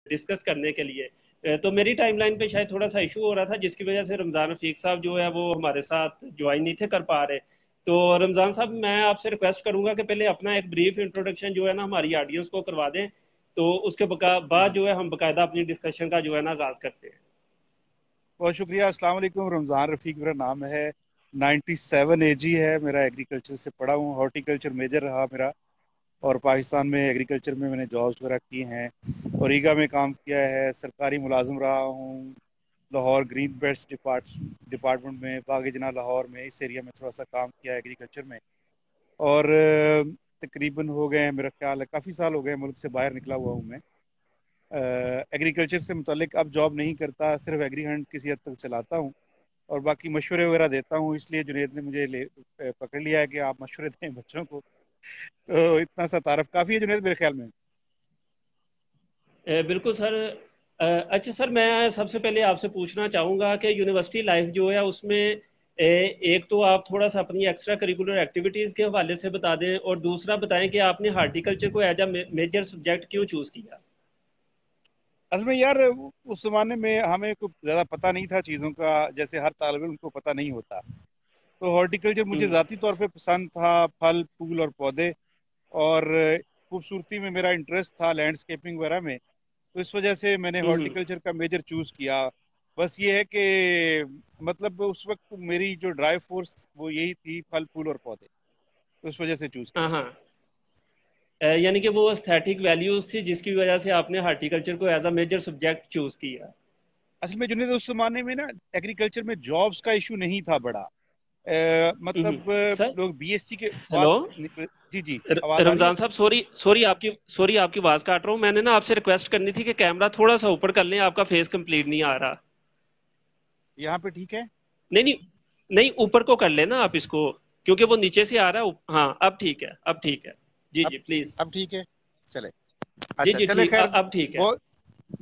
Discuss करने के लिए। तो मेरी टाइमलाइन पे शायद थोड़ा सा इशू हो रहा था, जिसकी वजह से रमज़ान रफ़ीक साहब जो है वो हमारे साथ ज्वाइन नहीं थे कर पा रहे। तो रमज़ान साहब, मैं आपसे रिक्वेस्ट करूंगा कि पहले अपना एक ब्रीफ इंट्रोडक्शन जो है ना हमारी ऑडियंस को करवा दें, तो उसके बाद जी, जो है हम बाकायदा अपनी डिस्कशन का जो है ना आगाज़ करते हैं। बहुत शुक्रिया। अस्सलाम वालेकुम। रमज़ान रफ़ीक मेरा नाम है। 97 एजी है मेरा। एग्रीकल्चर से पढ़ा हूँ, हॉर्टिकल्चर मेजर रहा मेरा। और पाकिस्तान में एग्रीकल्चर में मैंने जॉब्स वगैरह की हैं और ईगा में काम किया है। सरकारी मुलाजिम रहा हूँ लाहौर ग्रीन बेल्ट्स डिपार्टमेंट में, बागी जना लाहौर में। इस एरिया में थोड़ा सा काम किया है एग्रीकल्चर में। और तकरीबन हो गए हैं, मेरा ख्याल है काफ़ी साल हो गए मुल्क से बाहर निकला हुआ हूँ मैं। एग्रीकल्चर से मुतल्लिक अब जॉब नहीं करता, सिर्फ एग्री हंट किसी हद तक चलाता हूँ और बाकी मशवरे वगैरह देता हूँ। इसलिए जुनेद ने मुझे पकड़ लिया है कि आप मशवरे दें बच्चों को। तो इतना सा तारफ काफ़ी है जुनेद, मेरे ख्याल में। बिल्कुल सर। अच्छा सर, मैं सबसे पहले आपसे पूछना चाहूँगा कि यूनिवर्सिटी लाइफ जो है उसमें एक तो आप थोड़ा सा अपनी एक्स्ट्रा करिकुलर एक्टिविटीज़ के हवाले से बता दें, और दूसरा बताएं कि आपने हार्टिकल्चर को एज अ मेजर सब्जेक्ट क्यों चूज़ किया। असल में यार, उस जमाने में हमें कुछ ज़्यादा पता नहीं था चीज़ों का, जैसे हर तालिब इल्म को पता नहीं होता। तो हॉर्टिकल्चर मुझे हम्म। ज़ाती तौर पे पसंद था, फल फूल और पौधे। और खूबसूरती में मेरा इंटरेस्ट था, लैंडस्केपिंग वगैरह में। तो इस वजह से मैंने हम्म। हॉर्टिकल्चर का मेजर चूज किया। बस ये है कि मतलब उस वक्त मेरी जो ड्राइव फोर्स वो यही थी, फल फूल और पौधे। तो इस वजह से चूज हाँ किया। हाँ। यानी कि वो एस्थेटिक वैल्यूज थी जिसकी वजह से आपने हार्टिकल्चर को as a major subject choose किया। असल में जुनेद, उस जमाने में ना एग्रीकल्चर में जॉब्स का इशू नहीं था बड़ा। मतलब सर। लोग बीएससी के हेलो। बाद। जी जी, आवाज आ रही है? रमजान साहब, सॉरी आपकी आवाज काट रहा हूँ। मैंने ना आपसे रिक्वेस्ट करनी थी कि कैमरा थोड़ा सा ऊपर कर लें, आपका फेस कंप्लीट नहीं आ रहा। यहाँ पे ठीक है? नहीं नहीं, नहीं ऊपर को कर लेना आप इसको, क्योंकि वो नीचे से आ रहा है। हाँ, अब ठीक है, अब ठीक है। जी अब जी प्लीज। अब ठीक है। चले। जी अच्छा जी चले, ठीक, खैर। अब ठीक है। बहुत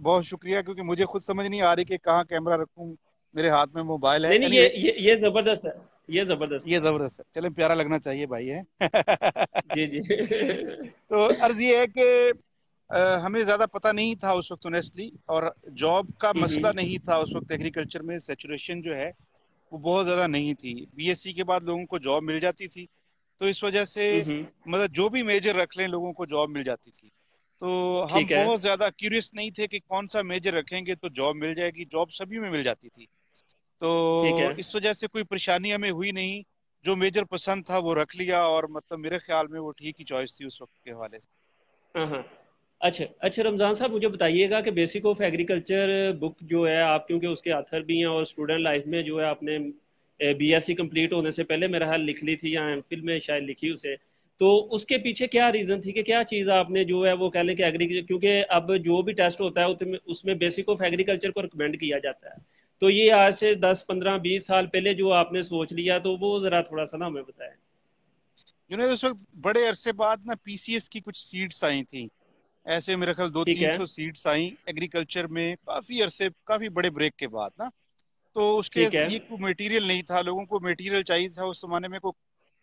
बहुत शुक्रिया, क्योंकि मुझे खुद समझ नहीं आ रही कि कहाँ कैमरा रखूं। मेरे हाथ में मोबाइल है। नहीं नहीं, एनीवे, ये जबरदस्त है। ये जबरदस्त ये है। जबरदस्त है। चले, प्यारा लगना चाहिए भाई है। जी जी। तो अर्ज ये है कि हमें ज्यादा पता नहीं था उस वक्त ऑनेस्टली, और जॉब का मसला हम्म। नहीं था उस वक्त। एग्रीकल्चर में सेचुरेशन जो है वो बहुत ज्यादा नहीं थी। बीएससी के बाद लोगों को जॉब मिल जाती थी। तो इस वजह से हम्म। मतलब जो भी मेजर रख लें लोगों को जॉब मिल जाती थी। तो हम ठीक है। बहुत ज्यादा क्यूरियस नहीं थे कि कौन सा मेजर रखेंगे तो जॉब मिल जाएगी। जॉब सभी में मिल जाती थी। तो ठीक है। इस वजह से कोई परेशानी हमें हुई नहीं। जो मेजर पसंद था वो रख लिया, और मतलब मेरे ख्याल में वो ठीक ही चॉइस थी उस वक्त के हवाले से। हाँ हाँ। अच्छा अच्छा, रमज़ान साहब मुझे बताइएगा कि बेसिक ऑफ एग्रीकल्चर बुक जो है, आप क्योंकि उसके ऑथर भी हैं और स्टूडेंट लाइफ में जो है आपने बीएससी कंप्लीट होने से पहले मेरा हाल लिख ली थी, या एमफिल में शायद लिखी उसे। तो उसके पीछे क्या रीज़न थी कि क्या चीज़ आपने जो है वो कह लें कि एग्रीकल्चर, क्योंकि अब जो भी टेस्ट होता है उसमें उसमें बेसिक ऑफ एग्रीकल्चर को रिकमेंड किया जाता है। तो ये आज से 10 15 20 साल पहले जो आपने सोच लिया, तो वो ज़रा थोड़ा सा ना हमें बताएं। उस वक्त बड़े अरसे बाद ना पीसीएस की कुछ सीट्स आई थी। ऐसे मेरे ख्याल दो ठीक तीन है। सौ सीट्स आई एग्रीकल्चर में, काफी अरसे, काफी बड़े ब्रेक के बाद ना। तो उसके ठीक है। लिए कोई मटेरियल नहीं था, लोगों को मटेरियल चाहिए था उस जमाने में। को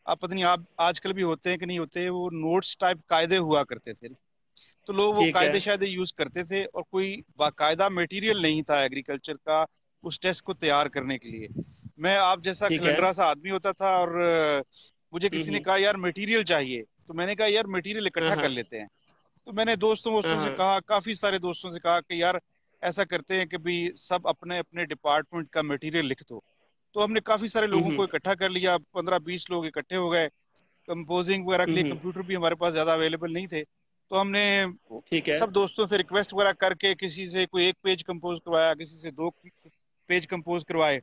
आप पता नहीं आप आजकल भी होते हैं कि नहीं होते, वो नोट्स टाइप कायदे हुआ करते थे। तो लोग वो ठीक है। कायदे शायदे यूज करते थे, और कोई बाकायदा मटेरियल नहीं था एग्रीकल्चर का उस टेस्ट को तैयार करने के लिए। मैं आप जैसा ठीक है। खलंडरा सा आदमी होता था, और मुझे किसी ने हम्म। कहा यार मटेरियल चाहिए, तो मैंने कहा यार मटेरियल हाँ इकट्ठा कर हाँ। लेते हैं। तो मैंने दोस्तों हाँ वोस्तों से हाँ। कहा, काफी सारे दोस्तों से कहा कि यार ऐसा करते हैं कि भी सब अपने अपने डिपार्टमेंट का मटेरियल लिख दो। तो हमने काफी सारे लोगों को हम्म। इकट्ठा कर लिया, 15-20 लोग इकट्ठे हो गए। कंपोजिंग वगैरह के लिए हम्म। कंप्यूटर भी हमारे पास ज्यादा अवेलेबल नहीं थे। तो हमने ठीक है। सब दोस्तों से रिक्वेस्ट वगैरह करके किसी से कोई एक पेज कंपोज करवाया, किसी से दो पेज कंपोज करवाए।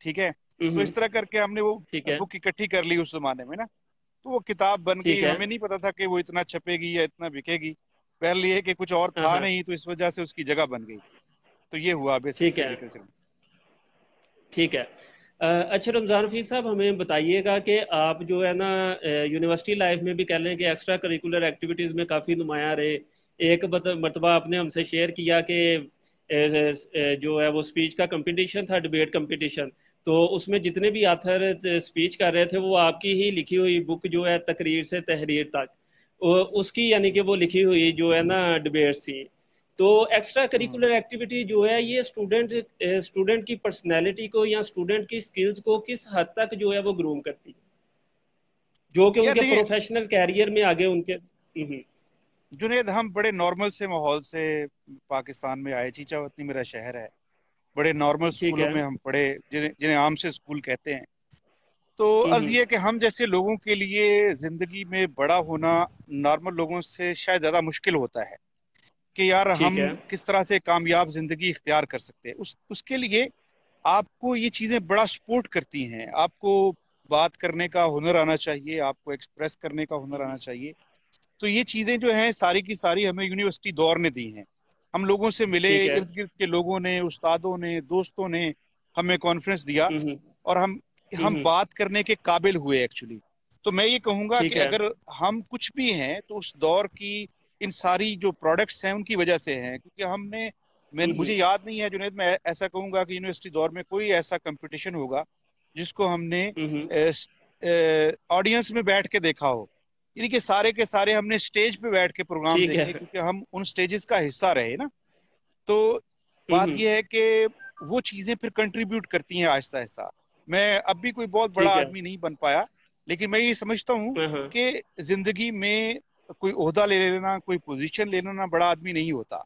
ठीक है। तो हम्म। इस तरह करके हमने वो ठीक है। बुक इकट्ठी कर ली उस जमाने में ना। तो वो किताब बन गई। ठीक है। हमें नहीं पता था कि वो इतना छपेगी या इतना बिकेगी। पहले ये कि कुछ और हाँ था हाँ। नहीं, तो इस वजह से उसकी जगह बन गई। तो ये हुआ बेसिक ठीक से है। एग्रीकल्चर में। ठीक है। अच्छा रमज़ान रफ़ीक साहब, हमें बताइएगा कि आप जो है ना यूनिवर्सिटी लाइफ में भी कह लें कि एक्स्ट्रा करिकुलर एक्टिविटीज़ में काफ़ी नुमाया रहे। एक मरतबा आपने हमसे शेयर किया कि जो है वो स्पीच का कंपटीशन था, डिबेट कंपटीशन। तो उसमें जितने भी आथर स्पीच कर रहे थे वो आपकी ही लिखी हुई बुक जो है तकरीर से तहरीर तक, उसकी यानी कि वो लिखी हुई जो है ना डिबेट्स थी। तो एक्स्ट्रा हम्म। करिकुलर एक्टिविटी जो है ये स्टूडेंट की पर्सनैलिटी को या स्टूडेंट की स्किल्स को किस हद तक जो है वो ग्रूम करती है, जो कि यार उनके देखिए प्रोफेशनल कैरियर में आगे उनके। जुनेद, हम बड़े नॉर्मल से माहौल से पाकिस्तान में आए। चीचावतनी मेरा शहर है। बड़े नॉर्मल ठीक स्कूलों है। में हम पढ़े, जिन्हें जिन्हें आम से स्कूल कहते हैं। तो अर्ज हम्म। ये है कि हम जैसे लोगों के लिए जिंदगी में बड़ा होना नॉर्मल लोगों से शायद ज्यादा मुश्किल होता है कि यार ठीक हम है। किस तरह से कामयाब जिंदगी इख्तियार कर सकते हैं। उसके लिए आपको ये चीजें बड़ा सपोर्ट करती हैं। आपको बात करने का हुनर आना चाहिए, आपको एक्सप्रेस करने का हुनर आना चाहिए। तो ये चीजें जो हैं सारी की सारी हमें यूनिवर्सिटी दौर ने दी हैं। हम लोगों से मिले, ठीक है। इर्द गिर्द के लोगों ने, उस्तादों ने, दोस्तों ने हमें कॉन्फ्रेंस दिया हम्म। और हम बात करने के काबिल हुए एक्चुअली। तो मैं ये कहूंगा ठीक कि है। अगर हम कुछ भी हैं तो उस दौर की इन सारी जो प्रोडक्ट्स हैं उनकी वजह से हैं, क्योंकि मुझे याद नहीं है जुनेद, मैं ऐसा कहूंगा कि यूनिवर्सिटी दौर में कोई ऐसा कंपटीशन होगा जिसको हमने हम्म। ऑडियंस में बैठ के देखा हो। यानी कि सारे के सारे हमने स्टेज पे बैठ के प्रोग्राम ठीक है। देखे, क्योंकि हम उन स्टेजेस का हिस्सा रहे ना। तो बात हम्म। यह है कि वो चीजें फिर कंट्रीब्यूट करती हैं आहिस्ता आहिस्ता। मैं अब भी कोई बहुत बड़ा ठीक है। आदमी नहीं बन पाया, लेकिन मैं ये समझता हूँ हाँ। कि जिंदगी में कोई ओहदा ले लेना, कोई पोजीशन ले लेना बड़ा आदमी नहीं होता।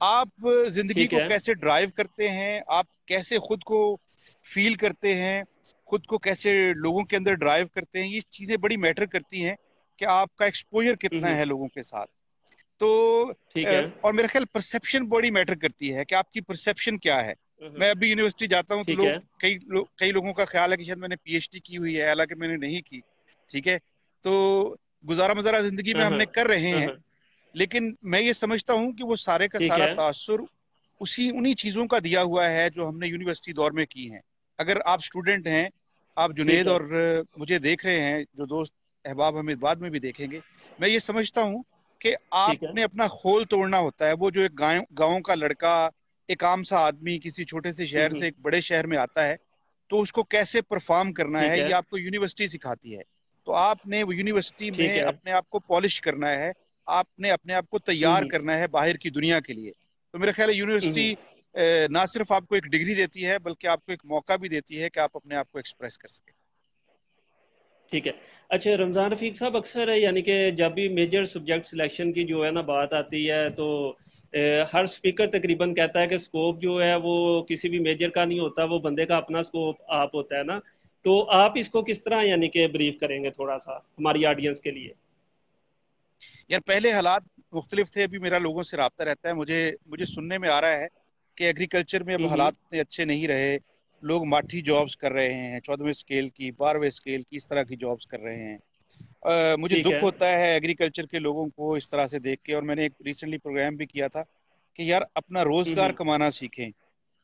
आप जिंदगी ठीक को है। कैसे ड्राइव करते हैं, आप कैसे खुद को फील करते हैं, खुद को कैसे लोगों के अंदर ड्राइव करते हैं, ये चीजें बड़ी मैटर करती हैं कि आपका एक्सपोजर कितना हम्म। है लोगों के साथ। तो ठीक है। और मेरा ख्याल परसेप्शन बड़ी मैटर करती है कि आपकी परसेप्शन क्या है। मैं अभी यूनिवर्सिटी जाता हूँ तो ठीक है। कई लोगों का ख्याल है कि शायद मैंने पीएचडी की हुई है, हालांकि मैंने नहीं की। ठीक है। तो गुजारा मजारा जिंदगी में हाँ हाँ हमने कर रहे हैं, हाँ। लेकिन मैं ये समझता हूँ कि वो सारे का ठीक सारा है। तासुर उसी उन्हीं चीजों का दिया हुआ है जो हमने यूनिवर्सिटी दौर में की हैं। अगर आप स्टूडेंट हैं, आप ठीक जुनेद है। और मुझे देख रहे हैं, जो दोस्त अहबाब हमें बाद में भी देखेंगे, मैं ये समझता हूँ कि ठीक है। आपने अपना खोल तोड़ना होता है। वो जो एक गाँव गाँव का लड़का, एक आम सा आदमी किसी छोटे से शहर से एक बड़े शहर में आता है, तो उसको कैसे परफॉर्म करना ठीक है है। ये आपको यूनिवर्सिटी सिखाती है। तो आपने वो यूनिवर्सिटी ठीक में है। अपने आप को पॉलिश करना है, आपने अपने आप को तैयार करना है बाहर की दुनिया के लिए। तो मेरा ख्याल है यूनिवर्सिटी ना सिर्फ आपको एक डिग्री देती है बल्कि आपको एक मौका भी देती है कि आप अपने आप को एक्सप्रेस कर सके। ठीक है। अच्छा रमज़ान रफ़ीक साहब, अक्सर है यानी कि जब भी मेजर सब्जेक्ट सिलेक्शन की जो है ना बात आती है तो हर स्पीकर तकरीबन कहता है कि स्कोप जो है वो किसी भी मेजर का नहीं होता, वो बंदे का अपना स्कोप आप होता है ना। तो आप इसको किस तरह यानी कि ब्रीफ करेंगे थोड़ा सा हमारी ऑडियंस के लिए। यार पहले हालात मुख्तलिफ थे, अभी मेरा लोगों से रब्ता रहता है। मुझे मुझे सुनने में आ रहा है कि एग्रीकल्चर में अब हम्म। हालात इतने अच्छे नहीं रहे। लोग माठी जॉब्स कर रहे हैं, 14वें स्केल की, 12वें स्केल की, इस तरह की जॉब्स कर रहे हैं। मुझे ठीक दुख है। होता है एग्रीकल्चर के लोगों को इस तरह से देख के। और मैंने एक रिसेंटली प्रोग्राम भी किया था कि यार अपना रोजगार हम्म। कमाना सीखें,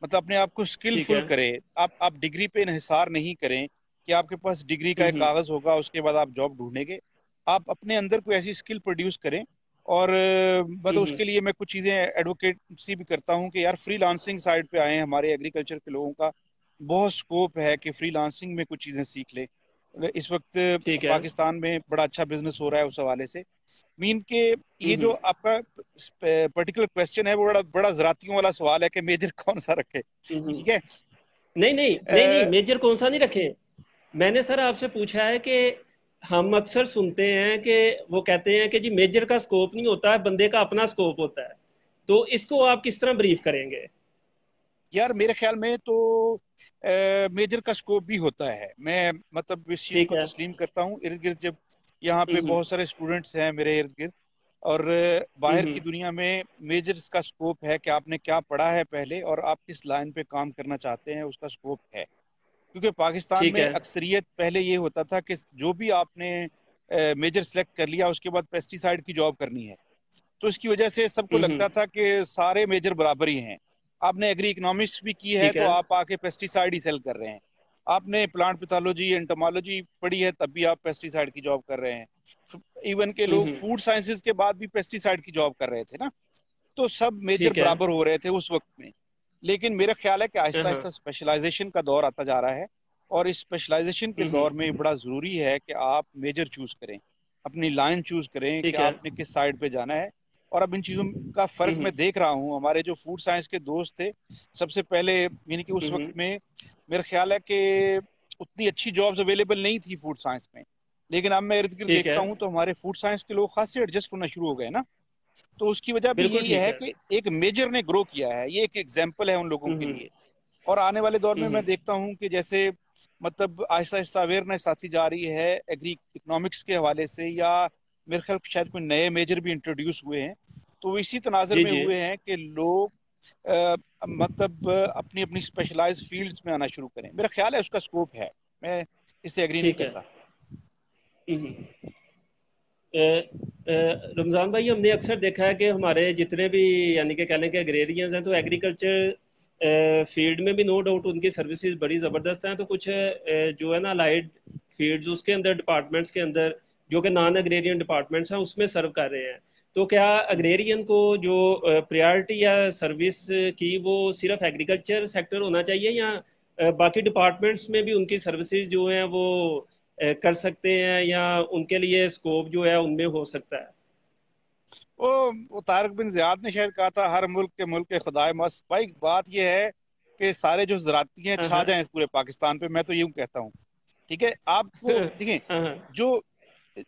मतलब अपने आप को ठीक स्किलफुल है। करें। आप डिग्री पे इन्हिसार नहीं करें कि आपके पास डिग्री का एक हम्म। कागज होगा उसके बाद आप जॉब ढूंढेंगे। आप अपने अंदर कोई ऐसी स्किल प्रोड्यूस करें। और मतलब हम्म। उसके लिए मैं कुछ चीजें एडवोकेसी भी करता हूँ कि यार फ्रीलांसिंग साइड पे आए, हमारे एग्रीकल्चर के लोगों का बहुत स्कोप है कि फ्रीलांसिंग में कुछ चीजें सीख ले। इस वक्त ठीक है। पाकिस्तान में बड़ा अच्छा बिजनेस हो रहा है उस हवाले से। मीन के ये जो हम्म। आपका पर्टिकुलर क्वेश्चन है वो बड़ा बड़ा ज़रातियों वाला सवाल है कि मेजर कौन सा रखे। हम्म। ठीक है। नहीं नहीं नहीं नहीं, अ, मेजर कौन सा नहीं रखे। मैंने सर आपसे पूछा है कि हम अक्सर सुनते हैं कि वो कहते हैं कि जी मेजर का स्कोप नहीं होता है, बंदे का अपना स्कोप होता है। तो इसको आप किस तरह ब्रीफ करेंगे। यार मेरे ख्याल में तो मेजर का स्कोप भी होता है। मैं मतलब इस चीज़ ठीक को है। तस्लीम करता हूँ। इर्द गिर्द जब यहाँ पे हम्म। बहुत सारे स्टूडेंट्स हैं मेरे इर्द गिर्द, और बाहर की हम्म। दुनिया में मेजर्स का स्कोप है कि आपने क्या पढ़ा है पहले और आप किस लाइन पे काम करना चाहते हैं, उसका स्कोप है। क्योंकि पाकिस्तान ठीक में है। अक्सरियत पहले ये होता था कि जो भी आपने मेजर सेलेक्ट कर लिया उसके बाद पेस्टिसाइड की जॉब करनी है। तो इसकी वजह से सबको हम्म। लगता था कि सारे मेजर बराबर ही हैं। आपने एग्री इकोनॉमिक्स भी की है ठीक तो है। आप आके पेस्टिसाइड ही सेल कर रहे हैं। आपने प्लांट पैथोलॉजी एंटोमोलॉजी पढ़ी है तब भी आप पेस्टिसाइड की जॉब कर रहे हैं। इवन के लोग हम्म। फूड साइंसेज के बाद भी पेस्टिसाइड की जॉब कर रहे थे ना। तो सब मेजर ठीक है। बराबर हो रहे थे उस वक्त में। लेकिन मेरा ख्याल है कि आहिस्ता हाँ। आहिस्ता स्पेशलाइजेशन का दौर आता जा रहा है। और इस स्पेशलाइजेशन के दौर में बड़ा जरूरी है कि आप मेजर चूज करें, अपनी लाइन चूज करें कि ठीक है। आपने किस साइड पे जाना है। और अब इन चीज़ों का फ़र्क हम्म मैं देख रहा हूँ। हमारे जो फूड साइंस के दोस्त थे सबसे पहले, यानी कि उस वक्त हम्म। में मेरा ख्याल है कि उतनी अच्छी जॉब्स अवेलेबल नहीं थी फूड साइंस में। लेकिन अब मैं इर्द गिर्द ठीक है। देखता हूँ तो हमारे फूड साइंस के लोग खास से एडजस्ट होना शुरू हो गए ना। तो उसकी वजह भी बिल्कुल यही ठीक है है। कि एक मेजर ने ग्रो किया है, ये एक एग्जाम्पल है उन लोगों के हम्म लिए। और आने वाले दौर में मैं हम्म। देखता हूँ कि जैसे मतलब आहिस्ता आहिस्ता अवेयरनेस आती जा रही है एग्री इकोनॉमिक्स के हवाले से, या मेरे ख्याल शायद कोई नए मेजर भी इंट्रोड्यूस हुए हैं, तो वो इसी तनाजर जी में जी। हुए हैं कि लोग मतलब अपनी अपनी स्पेशलाइज फील्ड्स में आना शुरू करें। मेरा ख्याल है उसका स्कोप है, मैं इससे एग्री नहीं ठीक है। करता। हम्म। रमज़ान भाई, हमने अक्सर देखा है कि हमारे जितने भी यानी कि कह लें कि एग्रेरियंस हैं, तो एग्रीकल्चर फील्ड में भी नो डाउट उनकी सर्विसेज बड़ी ज़बरदस्त हैं। तो कुछ जो है ना अलाइड फील्ड्स उसके अंदर डिपार्टमेंट्स के अंदर जो कि नॉन एग्रेरियन डिपार्टमेंट्स हैं उसमें सर्व कर रहे हैं। तो क्या एग्रेरियन को जो प्रायोरिटी या सर्विस की वो सिर्फ एग्रीकल्चर सेक्टर होना चाहिए, या बाकी डिपार्टमेंट्स में भी उनकी सर्विसेज जो हैं वो कर सकते हैं, या उनके लिए स्कोप जो है उनमें हो सकता है? वो तारक बिन जियाद ने शायद कहा था, हर मुल्क के खुदाए मस्त। भाई बात यह है कि सारे जो ज़राती हैं हाँ छा हाँ। जाएं पूरे पाकिस्तान पे, मैं तो यूं कहता हूँ। ठीक है, आपको देखें, हाँ हाँ। जो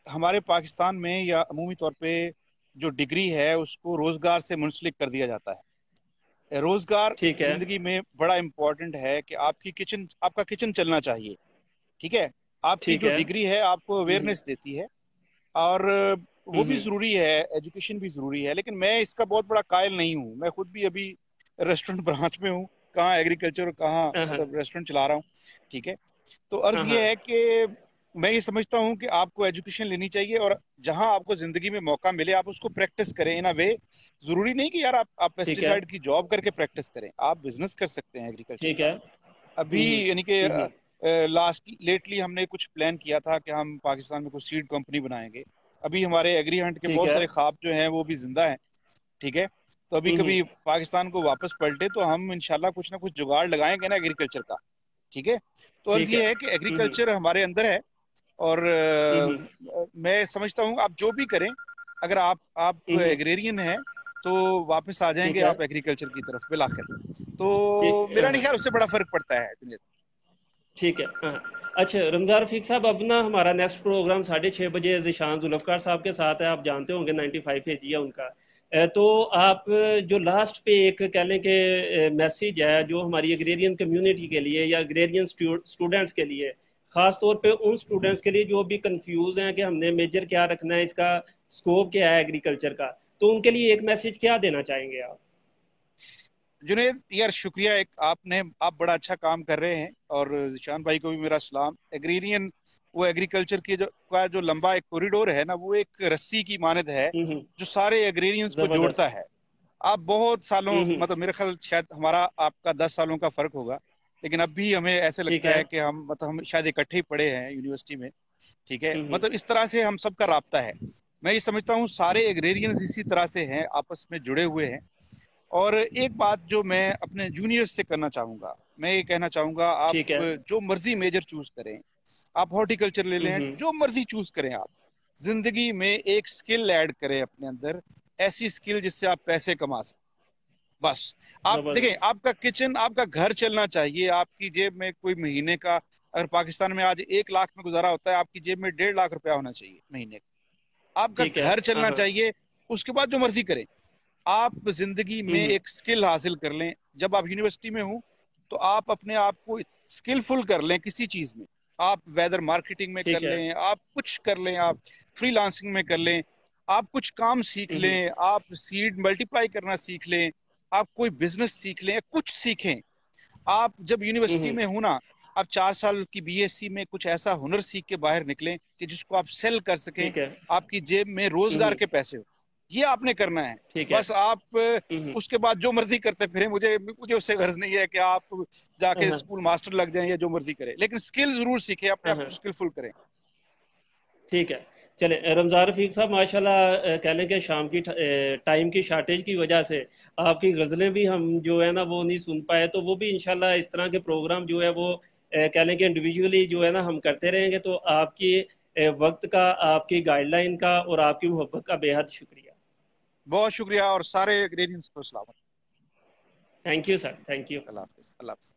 हमारे पाकिस्तान में या अमूमी तौर पे जो डिग्री है उसको रोजगार से मुंसलिक कर दिया जाता है। रोजगार ठीक है। जिंदगी में बड़ा इंपॉर्टेंट है कि आपका किचन चलना चाहिए। ठीक है, आपकी ठीक जो है। डिग्री है आपको अवेयरनेस देती है, और वो भी हम्म। जरूरी है, एजुकेशन भी जरूरी है। लेकिन मैं इसका बहुत बड़ा कायल नहीं हूँ। मैं खुद भी अभी रेस्टोरेंट ब्रांच में हूँ, कहाँ एग्रीकल्चर और कहाँ हाँ हाँ। मतलब रेस्टोरेंट चला रहा हूँ। ठीक है, तो अर्ज हाँ ये हाँ। है कि मैं ये समझता हूँ कि आपको एजुकेशन लेनी चाहिए, और जहां आपको जिंदगी में मौका मिले आप उसको प्रैक्टिस करें इन अ वे। जरूरी नहीं कि यार आप ठीक है। पेस्टिसाइड की जॉब करके प्रैक्टिस करें, आप बिजनेस कर सकते हैं एग्रीकल्चर ठीक का। है। अभी यानी कि हम्म। लास्ट लेटली हमने कुछ प्लान किया था कि हम पाकिस्तान में कुछ सीड कंपनी बनाएंगे। अभी हमारे एग्री हंट के ठीक बहुत है। सारे ख्वाब जो हैं वो भी जिंदा हैं। ठीक है, तो अभी हम्म। कभी पाकिस्तान को वापस पलटे तो हम इंशाल्लाह कुछ ना कुछ जुगाड़ लगाएंगे ना एग्रीकल्चर का। ठीक है, तो अर्ज ठीक है। ये है कि एग्रीकल्चर हमारे अंदर है। और हम्म। मैं समझता हूँ आप जो भी करें, अगर आप हम्म। एग्रेरियन हैं तो वापस आ जाएंगे ठीक है। आप एग्रीकल्चर की तरफ बिलाखिर। तो ठीक। मेरा नहीं ख्याल उससे बड़ा फर्क पड़ता है दुनिया। ठीक है। हाँ। अच्छा रमज़ान रफीक साहब, अब ना हमारा नेक्स्ट प्रोग्राम 6:30 बजे ज़ीशान जुल्फ़कार साहब के साथ है। आप जानते होंगे 95 एजी है उनका। तो आप जो लास्ट पे एक कह लें कि मैसेज है जो हमारी एग्रेरियन कम्युनिटी के लिए या एग्रेरियन स्टूडेंट्स के लिए, ख़ास तौर पे उन स्टूडेंट्स के लिए जो अभी कंफ्यूज हैं कि हमने मेजर क्या रखना है, इसका स्कोप क्या है एग्रीकल्चर का, तो उनके लिए एक मैसेज क्या देना चाहेंगे आप? जुनेद यार शुक्रिया, एक आप बड़ा अच्छा काम कर रहे हैं। और जिशान भाई को भी मेरा सलाम। एग्रीरियन वो एग्रीकल्चर की जो लंबा एक कॉरिडोर है ना, वो एक रस्सी की मानद है जो सारे एग्रीरियंस को जोड़ता ज़बरदस्त। है। आप बहुत सालों, हम्म। मतलब मेरे ख्याल शायद हमारा आपका 10 सालों का फर्क होगा, लेकिन अब भी हमें ऐसे ठीक लगता है। है कि हम शायद इकट्ठे ही पढ़े हैं यूनिवर्सिटी में। ठीक है, हम्म। मतलब इस तरह से हम सबका राब्ता है। मैं ये समझता हूँ सारे एग्रेरियंस इसी तरह से हैं, आपस में जुड़े हुए हैं। और एक बात जो मैं अपने जूनियर्स से करना चाहूंगा, मैं ये कहना चाहूंगा, आप ठीक है। जो मर्जी मेजर चूज करें, आप हॉर्टिकल्चर ले लें, हम्म। जो मर्जी चूज करें, आप जिंदगी में एक स्किल ऐड करें अपने अंदर, ऐसी स्किल जिससे आप पैसे कमा सकें। बस आप देखें, जबरदस्त। आपका किचन, आपका घर चलना चाहिए, आपकी जेब में कोई महीने का, अगर पाकिस्तान में आज 1 लाख में गुजारा होता है, आपकी जेब में 1.5 लाख रुपया होना चाहिए महीने का। आपका ठीक है। घर हाँ चलना हाँ। चाहिए। उसके बाद जो मर्जी करें, आप जिंदगी में हम्म। एक स्किल हासिल कर लें। जब आप यूनिवर्सिटी में हो तो आप अपने आप को स्किलफुल कर लें किसी चीज में। आप वेदर मार्केटिंग में कर ठीक है। लें, आप कुछ कर लें, आप फ्रीलांसिंग में कर लें, आप कुछ काम सीख हम्म। लें, आप सीड मल्टीप्लाई करना सीख लें, आप कोई बिजनेस सीख लें, कुछ सीखें। आप जब यूनिवर्सिटी हम्म। में हो ना, आप 4 साल की बीएससी में कुछ ऐसा हुनर सीख के बाहर निकलें कि जिसको आप सेल कर सकें, ठीक है। आपकी जेब में रोजगार हम्म। के पैसे हो। ये आपने करना है। ठीक है। बस आप हम्म। उसके बाद जो मर्जी करते फिरें, मुझे मुझे उससे गर्ज नहीं है कि आप हाँ जाके हाँ। स्कूल मास्टर लग जाएं या जो मर्जी करें, लेकिन स्किल जरूर सीखें, अपने हाँ आप हाँ। को स्किलफुल करें। ठीक है। चले रमज़ान रफीक साहब, माशाल्लाह कह लें कि शाम की टाइम की शार्टेज की वजह से आपकी गज़लें भी हम जो है ना वो नहीं सुन पाए। तो वो भी इंशाल्लाह इस तरह के प्रोग्राम जो है वो कह लें कि इंडिविजुअली जो है ना हम करते रहेंगे। तो आपकी वक्त का, आपकी गाइडलाइन का और आपकी मोहब्बत का बेहद शुक्रिया। बहुत शुक्रिया और सारे एग्रेरियंस को सलामत। Thank you sir, thank you. Allah Hafiz, Allah Hafiz.